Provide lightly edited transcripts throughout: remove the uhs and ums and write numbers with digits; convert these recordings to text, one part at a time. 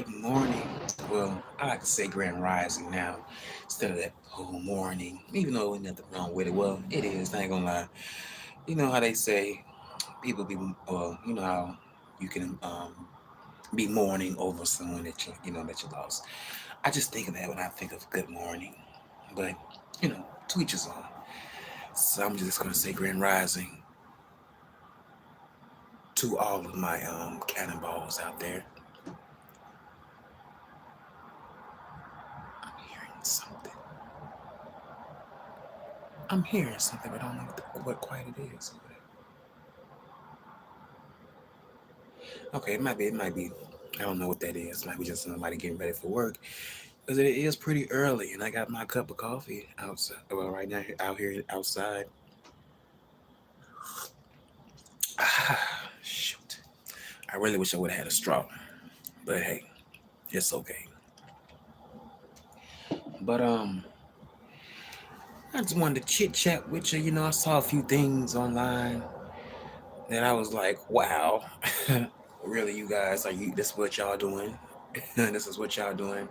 good morning. Well, I like to say grand rising now instead of that whole morning, even though there's nothing wrong with it. Well, it is, I ain't gonna lie. You know how they say people be, you know how you can be mourning over someone that you lost. I just think of that when I think of good morning. But, to each his own. So I'm just gonna say grand rising to all of my cannonballs out there. I'm hearing something. I'm hearing something, but I don't know what quite it is. Okay, it might be. I don't know what that is. It might be just somebody getting ready for work, because it is pretty early, and I got my cup of coffee outside. Well, right now, out here outside. Shoot, I really wish I would have had a straw, but hey, it's okay. But I just wanted to chit chat with you. I saw a few things online that I was like, wow, really, you guys, are you? This is what y'all doing? This is what y'all doing.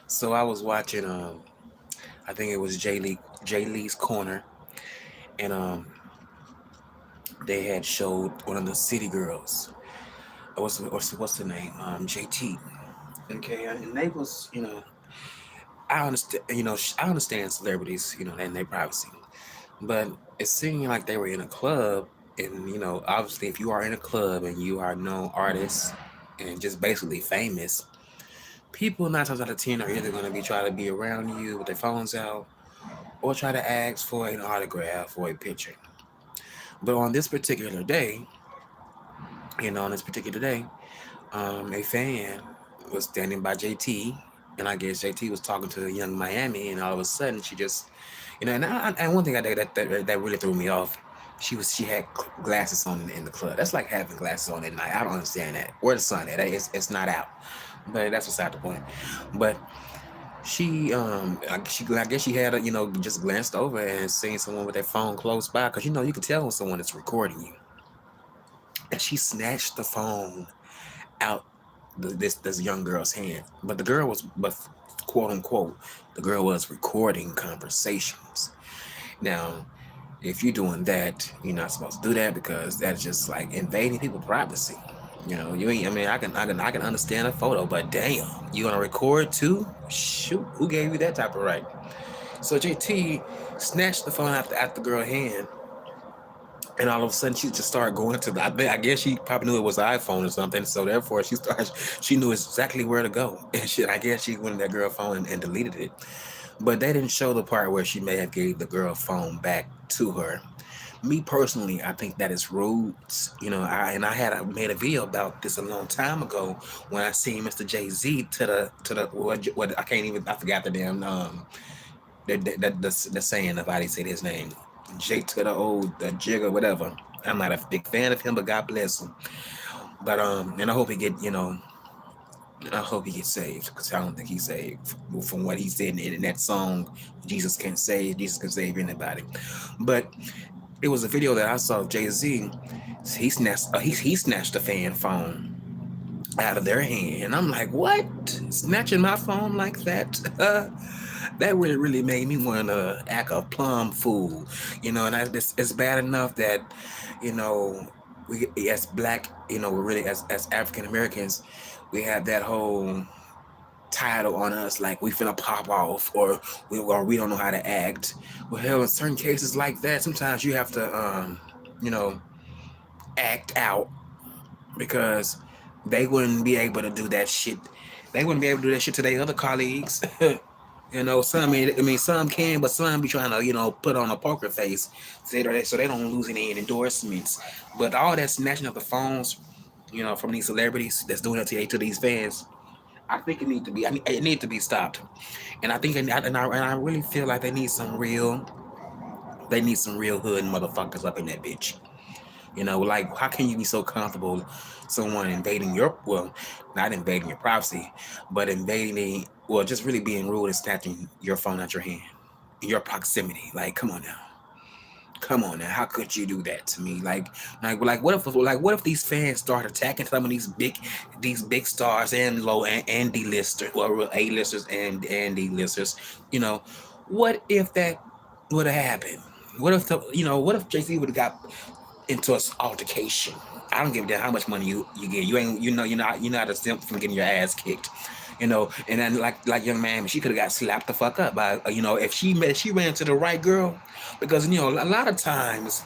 So I was watching I think it was Jay Lee's Corner, and they had showed one of the City Girls. What's the name? JT. Okay, and they was I understand I understand celebrities and their privacy, but it seemed like they were in a club, and obviously if you are in a club and you are known artist and just basically famous, people 9 times out of 10 are either going to be trying to be around you with their phones out or try to ask for an autograph or a picture. But on this particular day, on this particular day, a fan was standing by JT, and I guess JT was talking to Young Miami, and all of a sudden she just, and one thing I did that really threw me off. She had glasses on in the club. That's like having glasses on at night. I don't understand that. Where the sun at? It's not out. But that's beside the point. But I guess she had just glanced over and seen someone with their phone close by, because you can tell when someone is recording you, and she snatched the phone out this young girl's hand. But quote unquote, the girl was recording conversations. Now, if you're doing that, you're not supposed to do that, because that's just like invading people's privacy. You ain't. I mean, I can understand a photo, but damn, you gonna record too? Shoot, who gave you that type of right? So JT snatched the phone out the girl's hand, and all of a sudden she just started going to I guess she probably knew it was an iPhone or something, so therefore she knew exactly where to go, and shit, I guess she went to that girl phone and deleted it. But they didn't show the part where she may have gave the girl phone back to her. Me personally, I think that is rude. I made a video about this a long time ago when I seen Mr. Jay-Z to the what I forgot the damn the saying of how they say his name. J to the old the jigger, whatever. I'm not a big fan of him, but God bless him. But and I hope he gets saved, because I don't think he's saved from what he said in that song. Jesus can save. Jesus can save anybody. But it was a video that I saw of Jay-Z. He snatched a fan phone out of their hand, and I'm like, what? Snatching my phone like that? That really made me want to act a plum fool, And it's bad enough that, you know, we as black, we're really as African Americans, we have that whole title on us, like we finna pop off, or we don't know how to act. Well, hell, in certain cases like that, sometimes you have to you know act out, because they wouldn't be able to do that shit. They wouldn't be able to do that shit to their other colleagues. Some can, but some be trying to, put on a poker face so they don't lose any endorsements. But all that snatching of the phones, from these celebrities that's doing it to these fans, I think it need to be stopped. And I think, and I really feel like they need some real hood motherfuckers up in that bitch. Like, how can you be so comfortable someone invading not invading your privacy, but just really being rude and snatching your phone out your hand in your proximity? Like, come on now. Come on now, how could you do that to me? What if these fans start attacking some of these big stars and low and D listers, or A listers and D listers? You know, what if that would have happened? What if Jay-Z would have got into an altercation? I don't give a damn how much money you get. You ain't you're not a simp from getting your ass kicked. And then like young man, she could have got slapped the fuck up by if she ran to the right girl, because a lot of times,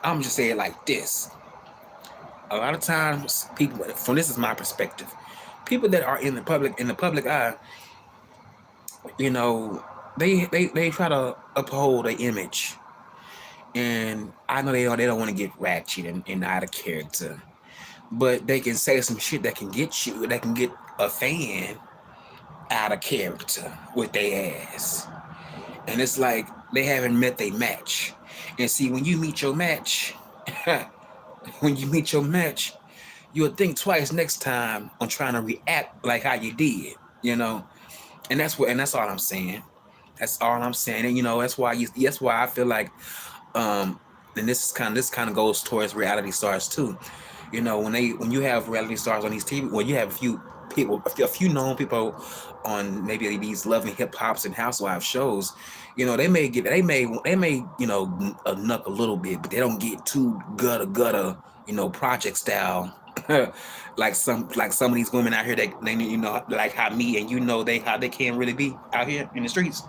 I'm just saying it like this. A lot of times, people, from this is my perspective, people that are in the public eye, you know, they try to uphold an image, and I know they don't want to get ratchet and out of character, but they can say some shit that can get a fan out of character with their ass. And it's like they haven't met their match. And see, when you meet your match, when you meet your match, you'll think twice next time on trying to react like how you did, you know. And that's all I'm saying. That's all I'm saying. And that's why I feel like, um and this kind of goes towards reality stars too. When you have reality stars on these TV, when you have a few known people on maybe these loving hip hops and housewife shows, they may knuck a little bit, but they don't get too gutter, project style. Like some of these women out here that they like how me and how they can't really be out here in the streets.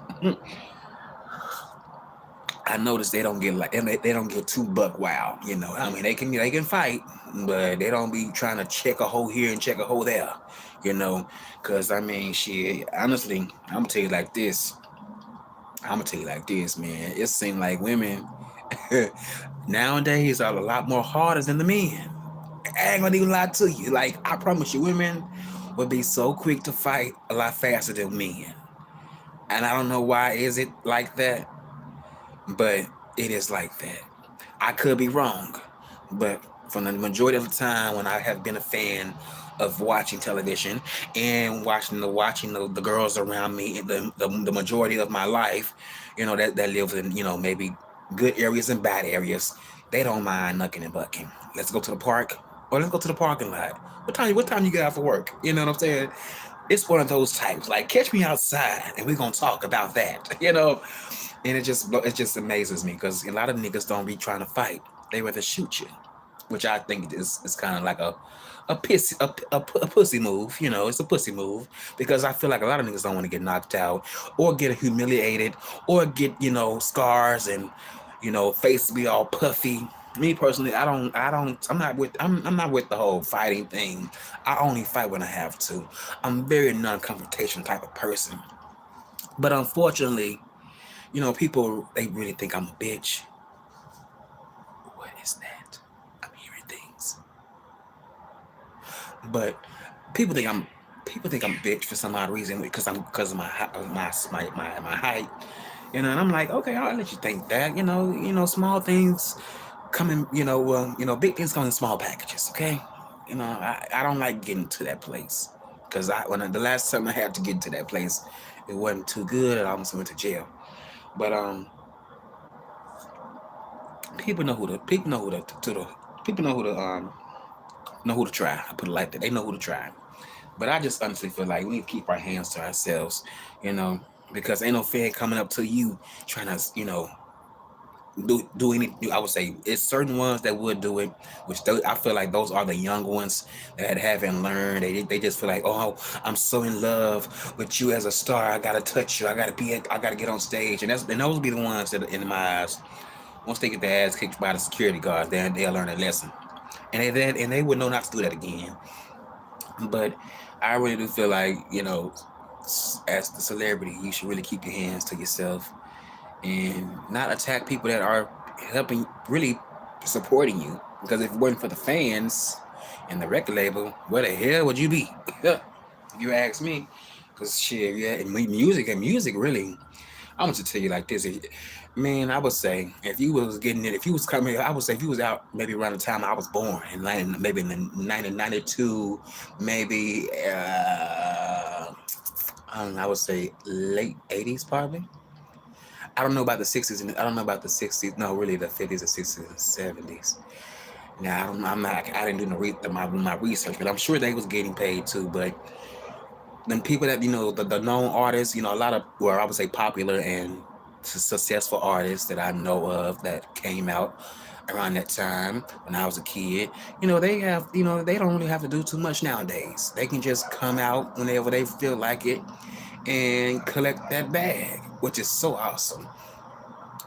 I noticed they don't get they don't get too buck wild. I mean, they can fight, but they don't be trying to check a hole here and check a hole there. You know, because I mean, shit. Honestly, I'm gonna tell you like this, man. It seems like women nowadays are a lot more harder than the men. I ain't gonna even lie to you. Like, I promise you, women would be so quick to fight a lot faster than men. And I don't know why is it like that, but it is like that. I could be wrong, but from the majority of the time when I have been a fan of watching television and watching the girls around me, the majority of my life, that lives in maybe good areas and bad areas, they don't mind knucking and bucking. Let's go to the park, or let's go to the parking lot. What time you get out for work? You know what I'm saying? It's one of those types. Like, catch me outside, and we're gonna talk about that. And it just amazes me because a lot of niggas don't be trying to fight. They rather shoot you, which I think is kind of like a pussy move. It's a pussy move, because I feel like a lot of niggas don't want to get knocked out or get humiliated or get scars and face be all puffy. Me personally, I'm not with the whole fighting thing. I only fight when I have to. I'm a very non-confrontation type of person. But unfortunately, people, they really think I'm a bitch. What is that? I'm hearing things. But people think I'm a bitch for some odd reason, because of my height. And I'm like, okay, I'll let you think that. Small things come in, big things come in small packages, okay? I don't like getting to that place, because the last time I had to get to that place, it wasn't too good, and I almost went to jail. But people know who to try. I put it like that. They know who to try. But I just honestly feel like we need to keep our hands to ourselves, you know, because ain't no fan coming up to you trying to, do any. I would say it's certain ones that would do it, which I feel like those are the young ones that haven't learned. They just feel like, oh, I'm so in love with you as a star. I gotta touch you. I gotta get on stage, and those will be the ones that, in my eyes, once they get their ass kicked by the security guards, then they'll learn a lesson, and they would know not to do that again. But I really do feel like, as the celebrity, you should really keep your hands to yourself and not attack people that are helping, really supporting you. Because if it wasn't for the fans and the record label, where the hell would you be? If you ask me. Because shit, yeah, and music really. I want to tell you like this. Man, I would say if you was coming, I would say if you was out maybe around the time I was born, maybe in the 1992, maybe, I don't know, I would say late 80s probably. I don't know about the 60s, and I don't know about the 60s. No, really, the 50s, the 60s, and 70s. Now, I don't, I'm not. I didn't do my research, but I'm sure they was getting paid too. But them people that the known artists, a lot of, well, I would say popular and successful artists that I know of that came out around that time when I was a kid. They have, they don't really have to do too much nowadays. They can just come out whenever they feel like it and collect that bag, which is so awesome.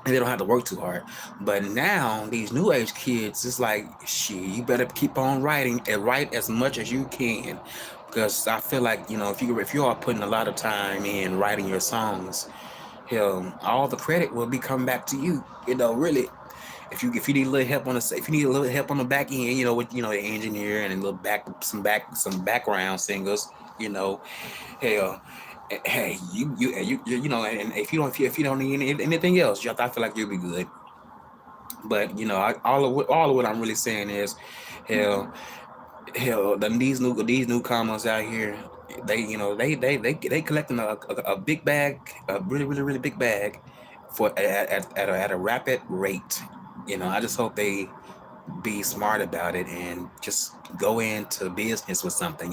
And they don't have to work too hard. But now these new age kids, it's like, shit, you better keep on writing and write as much as you can, because I feel like, if you are putting a lot of time in writing your songs, hell, all the credit will be coming back to you. Really, if you need a little help if you need a little help on the back end, with the engineer and a little some background singers, hell, hey, and if you don't need anything else, I feel like you'll be good. But all of what I'm really saying is, hell, these newcomers out here, they collecting a big bag, a really really really big bag, for at a rapid rate. I just hope they be smart about it and just go into business with something.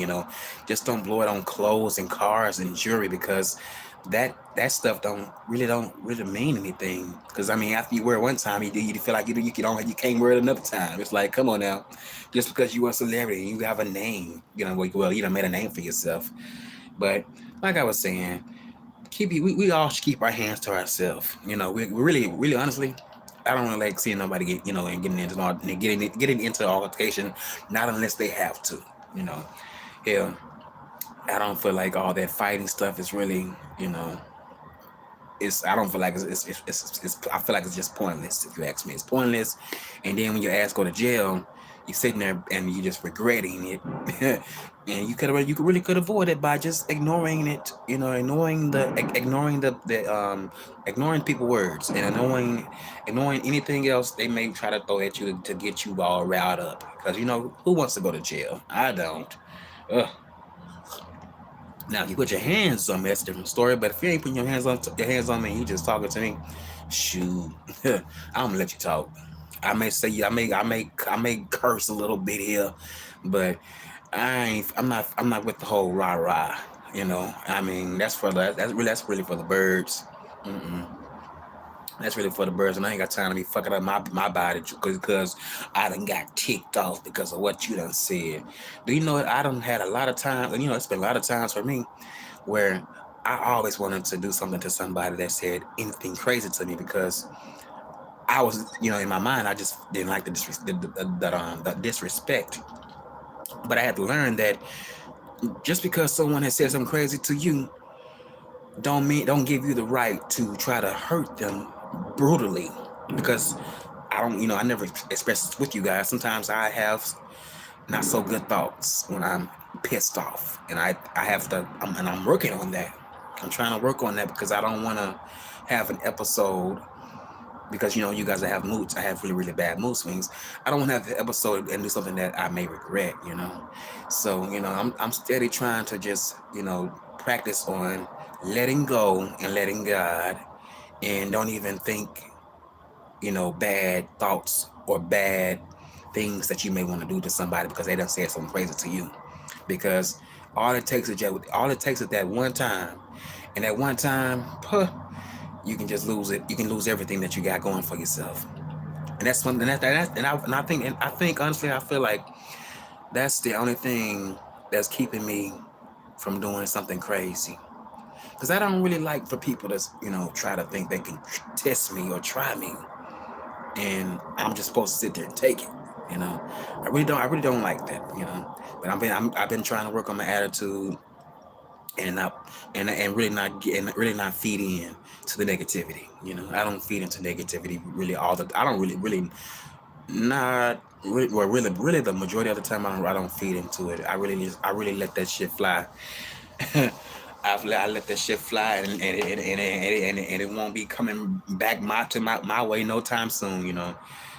Just don't blow it on clothes and cars and jewelry, because that stuff don't really mean anything. Because I mean, after you wear it one time, you feel like you can't wear it another time. It's like, come on now, just because you are a celebrity and you have a name, well, you done made a name for yourself. But like I was saying, we all should keep our hands to ourselves. We really really honestly, I don't really like seeing nobody get and getting into altercation, not unless they have to. You know, Hell, I don't feel like all that fighting stuff is really, I don't feel like I feel like it's just pointless. If you ask me, it's pointless. And then when your ass go to jail, you sitting there and you just regretting it. And you really could avoid it by just ignoring it. Ignoring people words, and ignoring anything else they may try to throw at you to get you all riled up. Because who wants to go to jail? I don't. Ugh. Now, if you put your hands on me, that's a different story. But if you ain't putting your hands on me, you just talking to me, shoot, I'm gonna let you talk. I may say, I may curse a little bit here, but I'm not with the whole rah rah. I mean, that's really for the birds. Mm-mm. That's really for the birds, and I ain't got time to be fucking up my body because I done got ticked off because of what you done said. Do you know what? I done had a lot of times, and it's been a lot of times for me where I always wanted to do something to somebody that said anything crazy to me, because I was, in my mind, I just didn't like the disrespect. But I had to learn that just because someone has said something crazy to you, don't give you the right to try to hurt them brutally. Because I never express this with you guys. Sometimes I have not so good thoughts when I'm pissed off, and I have to, and I'm working on that. I'm trying to work on that because I don't want to have an episode, because you guys have moods. I have really really bad mood swings. I don't want to have the episode and do something that I may regret. So I'm steady trying to just practice on letting go and letting God, and don't even think bad thoughts or bad things that you may want to do to somebody because they done said something crazy to you. Because all it takes is that one time, and that one time, you can just lose it. You can lose everything that you got going for yourself. And that's one. And I think honestly, I feel like that's the only thing that's keeping me from doing something crazy. Because I don't really like for people to try to think they can test me or try me, and I'm just supposed to sit there and take it. I really don't like that. But I've been trying to work on my attitude, and not and really not feed in to the negativity. I don't feed into negativity really I don't really not really, well, really the majority of the time I don't feed into it. I really let that shit fly. I let that shit fly, and it won't be coming back my way no time soon.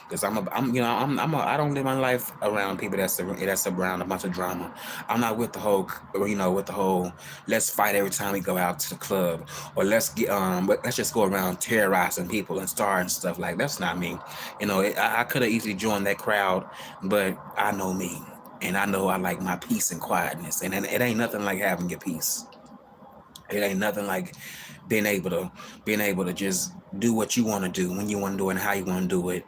because I don't live my life around people that's around a bunch of drama. I'm not with the whole, with the whole let's fight every time we go out to the club, or but let's just go around terrorizing people and starting stuff. Like, that's not me. I could have easily joined that crowd, but I know me, and I know I like my peace and quietness, and it ain't nothing like having your peace. It ain't nothing like being able to just do what you want to do when you want to do it and how you want to do it.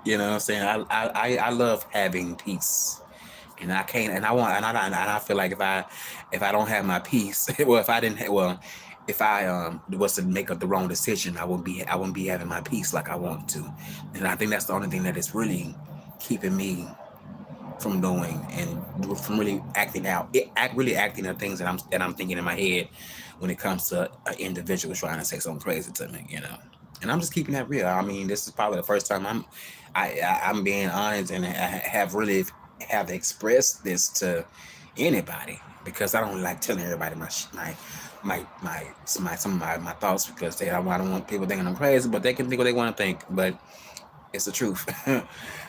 You know what I'm saying? I love having peace, and I can't, and I want, and I feel like if I don't have my peace, well, if I was to make up the wrong decision, I wouldn't be having my peace like I want to, and I think that's the only thing that is really keeping me from doing and from really acting out, really acting the things that I'm thinking in my head when it comes to an individual trying to say something crazy to me. And I'm just keeping that real. I mean, this is probably the first time I'm being honest, and I have expressed this to anybody, because I don't like telling everybody some of my thoughts, because I don't want people thinking I'm crazy, but they can think what they want to think. But it's the truth.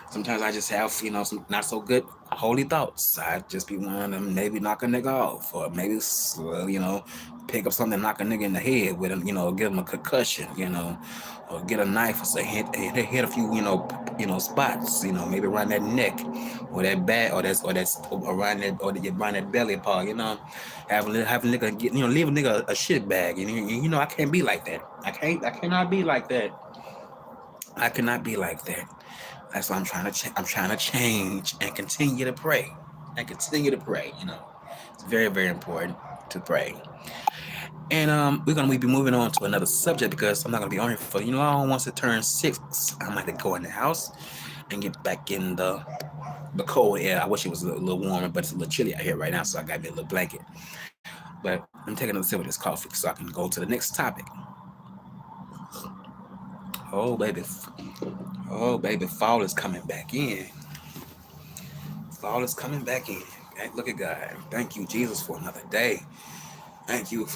Sometimes I just have, some not so good holy thoughts. I just be wanting to maybe knock a nigga off, or maybe, pick up something, knock a nigga in the head with him, give him a concussion, or get a knife, or say hit a few, spots, maybe around that neck, or that back, or that's around that belly part, have a nigga leave a nigga a shit bag, I can't be like that. I cannot be like that. I cannot be like that. That's why I'm trying to change and continue to pray. And continue to pray. It's very, very important to pray. And we're gonna be moving on to another subject, because I'm not gonna be on here for long. Once it turns 6, I might have to go in the house and get back in the cold air. I wish it was a little warmer, but it's a little chilly out here right now, so I got me a little blanket. But I'm taking another sip of this coffee so I can go to the next topic. Oh baby, fall is coming back in. Fall is coming back in. Look at God. Thank you, Jesus, for another day. Thank you,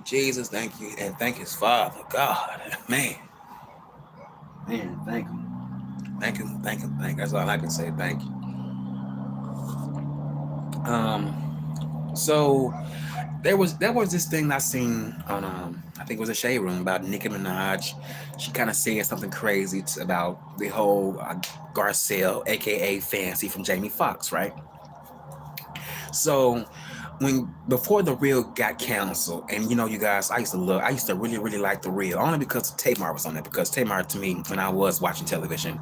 Jesus. Thank you, and thank His Father, God. Man, thank Him. Thank Him. Thank Him. That's all I can say. Thank you. So there was this thing I seen on I think it was a Shade Room about Nicki Minaj. She kind of said something crazy about the whole Garcelle, aka Fancy from Jamie Foxx, right? So before The Real got canceled, and you guys, I used to really, really like The Real, only because Tamar was on it. Because Tamar, to me, when I was watching television,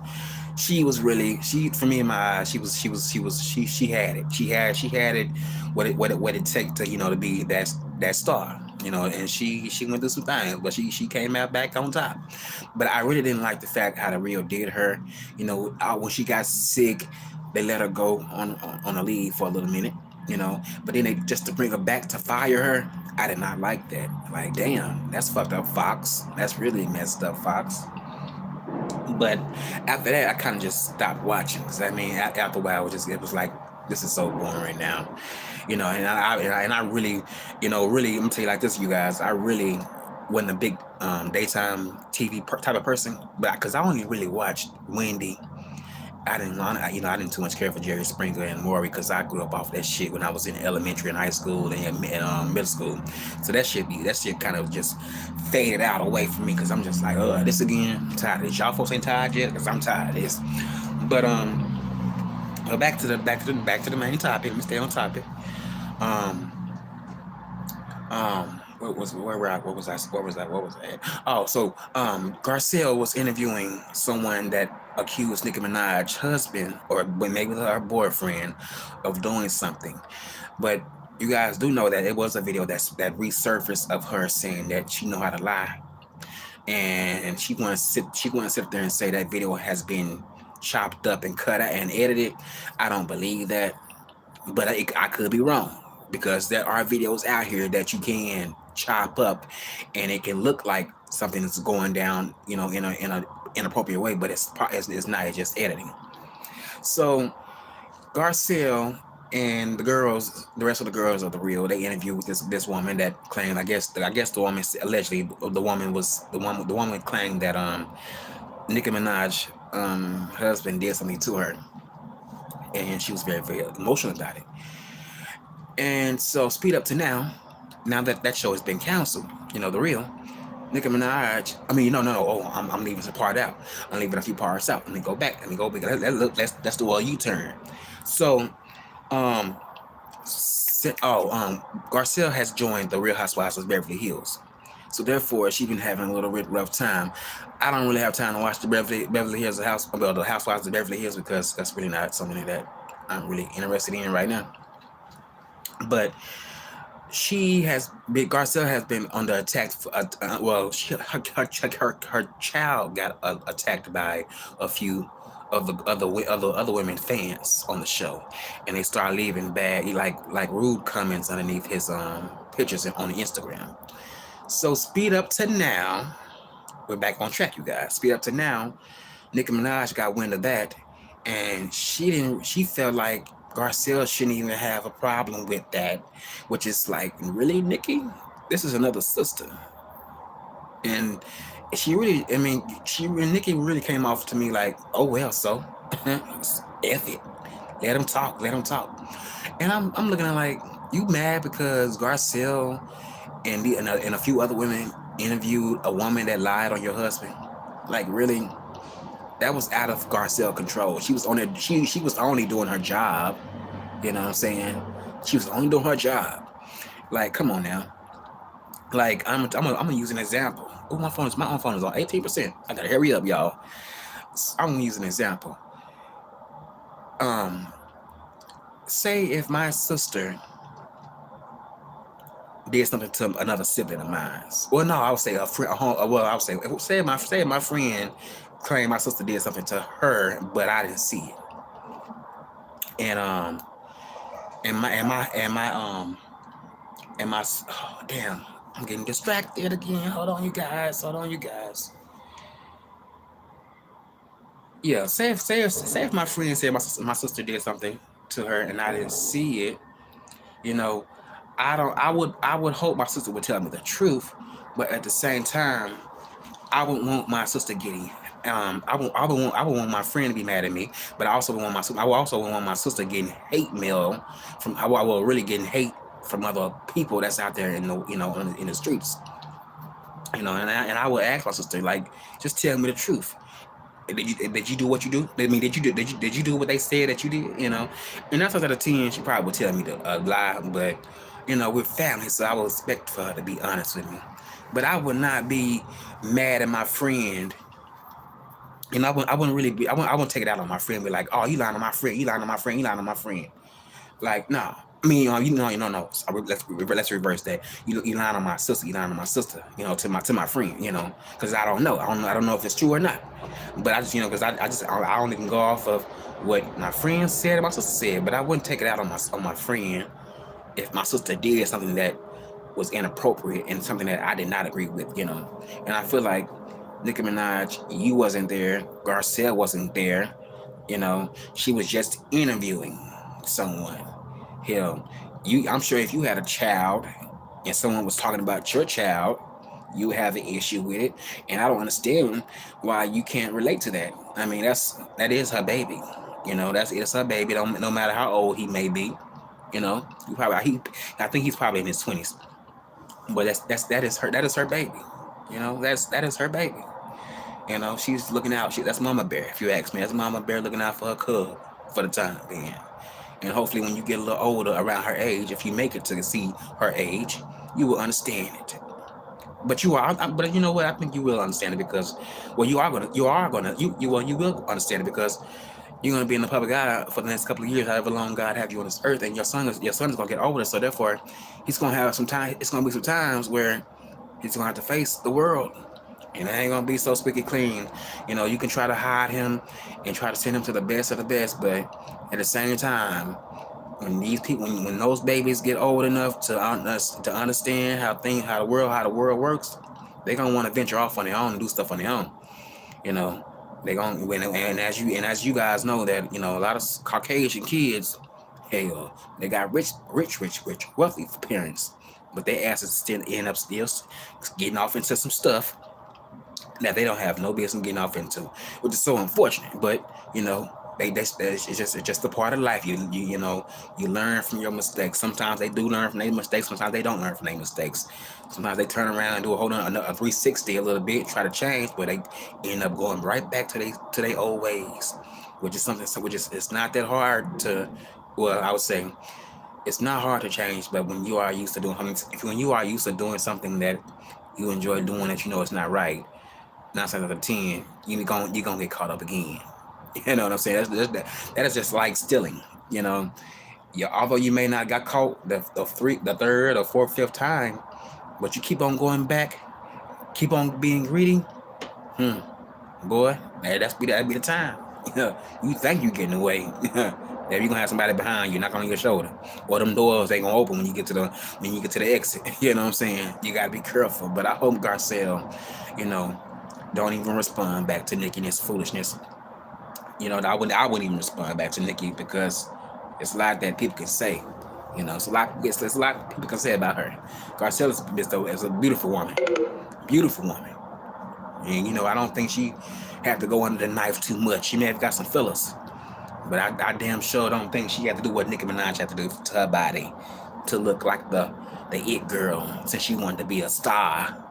she was really, for me in my eyes, she had it. She had it, what it take to to be that star. And she went through some things, but she came out back on top. But I really didn't like the fact how The Real did her. When she got sick, they let her go on a leave for a little minute. But then just to bring her back to fire her, I did not like that. Like, damn, that's fucked up, Fox. That's really messed up, Fox. But after that, I kind of just stopped watching, because after a while, it was like, this is so boring now, and I really, really, I'm gonna tell you like this, you guys, I really wasn't a big daytime TV type of person, but because I only really watched Wendy. I didn't too much care for Jerry Springer and Maury, because I grew up off that shit when I was in elementary and high school and middle school. So that shit kind of just faded out away from me, because I'm just like, this again. I'm tired of this. Y'all folks ain't tired yet, because I'm tired of this. But back to the main topic. Let me stay on topic. What was I? Oh, so Garcelle was interviewing someone that accused Nicki Minaj's husband, or maybe her boyfriend, of doing something. But you guys do know that it was a video that resurfaced of her saying that she know how to lie, and she want to sit there and say that video has been chopped up and cut out and edited. I don't believe that, but I could be wrong, because there are videos out here that you can chop up and it can look like something is going down, in a inappropriate way, but it's not. It's just editing. So Garcelle and the rest of the girls of The Real, they interviewed this woman that claimed, I guess the woman allegedly, the woman claimed that Nicki Minaj husband did something to her, and she was very, very emotional about it. And so, speed up to now. Now that that show has been canceled, the real Nicki Minaj. I mean, no. Oh, I'm leaving some part out. I'm leaving a few parts out. Let me go back. Let me go back. Let's do a U-turn. So, um, Garcelle has joined the Real Housewives of Beverly Hills. So therefore, she's been having a little bit rough time. I don't really have time to watch the Beverly Hills the Housewives of Beverly Hills, because that's really not something that I'm really interested in right now. But Garcelle has been under attack. Her child got attacked by a few of the other women fans on the show, and they start leaving bad, like rude comments underneath his pictures on the Instagram. So speed up to now. We're back on track, you guys. Speed up to now. Nicki Minaj got wind of that, and she felt like Garcelle shouldn't even have a problem with that, which is like, really, Nicki? This is another sister. And Nicki really came off to me like, oh well, so F it. Let him talk, let him talk. And I'm looking at like, you mad because Garcelle and a few other women interviewed a woman that lied on your husband? Like, really? That was out of Garcelle control. She was on it. She was only doing her job. You know what I'm saying? She was only doing her job. Like, come on now. Like, I'm gonna use an example. Oh, my own phone is on 18%. I gotta hurry up, y'all. I'm gonna use an example. Um, Say if my sister did something to another sibling of mine. Well, no, I would say a friend. Well, I would say my friend claimed my sister did something to her, but I didn't see it. And oh, damn, I'm getting distracted again. Hold on, you guys. Yeah, say if my friend said my sister did something to her and I didn't see it, you know, I would hope my sister would tell me the truth, but at the same time, I would want my sister getting I would want my friend to be mad at me, but I would also want my sister getting hate mail from I will really getting hate from other people that's out there in the streets. And I would ask my sister, like, just tell me the truth. Did you do what you do? I mean, did you do what they said that you did? And that's out of 10, she probably would tell me to lie, but we're family, so I would expect for her to be honest with me. But I would not be mad at my friend. I wouldn't really be. I wouldn't take it out on my friend. Be like, oh, you lying on my friend. You lying on my friend. You lying on my friend. Like, no. I mean, no. So let's reverse that. You lying on my sister. You lying on my sister. To my friend. Because I don't know. I don't know if it's true or not. But I just, because I only can go off of what my friend said and my sister said. But I wouldn't take it out on my friend if my sister did something that was inappropriate and something that I did not agree with. And I feel like Nicki Minaj, you wasn't there. Garcelle wasn't there. She was just interviewing someone. Hell, I'm sure if you had a child and someone was talking about your child, you have an issue with it. And I don't understand why you can't relate to that. I mean, that is her baby. It's her baby. No matter how old he may be. I think he's probably in his 20s. But that is her baby. That is her baby. She's looking out. That's Mama Bear, if you ask me. That's Mama Bear looking out for her cub for the time being. And hopefully when you get a little older, around her age, if you make it to see her age, you will understand it. But but you know what? I think you will understand it because, well, you will understand it because you're gonna be in the public eye for the next couple of years, however long God have you on this earth, and your son is gonna get older. So therefore, he's gonna have some time. It's gonna be some times where he's gonna have to face the world. And it ain't gonna be so squeaky clean. You can try to hide him and try to send him to the best of the best, but at the same time, when those babies get old enough to understand how the world works, they're gonna want to venture off on their own and do stuff on their own. They gonna and as you guys know that a lot of Caucasian kids, hell, they got rich, wealthy parents, but their asses still end up getting off into some stuff that they don't have no business getting off into, which is so unfortunate. But you know, it's just a part of life. You know, you learn from your mistakes. Sometimes they do learn from their mistakes. Sometimes they don't learn from their mistakes. Sometimes they turn around and do a whole a 360 a little bit, try to change, but they end up going right back to their old ways, which is something. So which is it's not that hard to. Well, I would say it's not hard to change, but when you are used to doing something, when you are used to doing something that you enjoy doing that you know it's not right, 9 times out of 10, you gonna get caught up again. You know what I'm saying? That is just like stealing. You know, although you may not got caught the third or fourth, fifth time, but you keep on going back, keep on being greedy. Boy, that'd be the time. You think you getting away. Maybe you gonna have somebody behind you, knock on your shoulder, or them doors ain't gonna open when you get to the exit. You know what I'm saying? You gotta be careful. But I hope Garcelle, you know, don't even respond back to Nikki and his foolishness. You know, I wouldn't even respond back to Nikki because it's a lot that people can say. You know, it's a lot people can say about her. Garcelle is a beautiful woman, and you know, I don't think she had to go under the knife too much. She may have got some fillers, but I damn sure don't think she had to do what Nicki Minaj had to do to her body to look like the it girl since she wanted to be a star.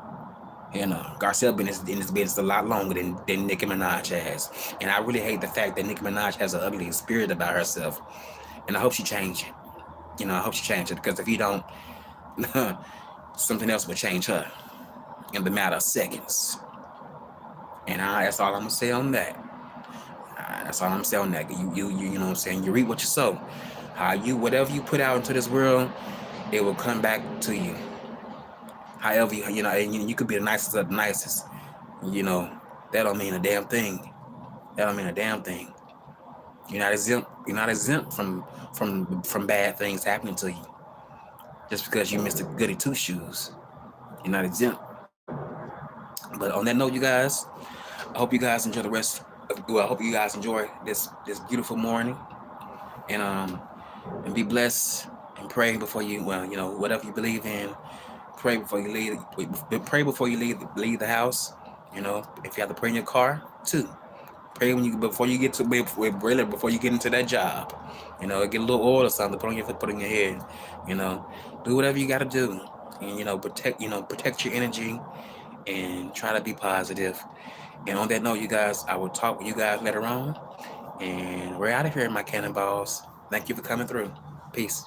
You know, Garcelle been in this business a lot longer than Nicki Minaj has. And I really hate the fact that Nicki Minaj has an ugly spirit about herself. And I hope she change it. You know, I hope she change it because if you don't, something else will change her in the matter of seconds. And that's all I'm gonna say on that. That's all I'm saying on that. You know what I'm saying? You reap what you sow. Whatever you put out into this world, it will come back to you. However, you know, and you could be the nicest of the nicest. You know, that don't mean a damn thing. That don't mean a damn thing. You're not exempt. You're not exempt from bad things happening to you. Just because you missed a goody two shoes, you're not exempt. But on that note, you guys, I hope you guys enjoy the rest. Well, I hope you guys enjoy this beautiful morning, and be blessed and pray before you. Well, you know, whatever you believe in, pray before you leave. Pray before you leave the house. You know, if you have to pray in your car, too. Pray before you get into that job. You know, get a little oil or something to put on your head. You know, do whatever you got to do, and you know, protect your energy and try to be positive. And on that note, you guys, I will talk with you guys later on. And we're out of here, my cannonballs. Thank you for coming through. Peace.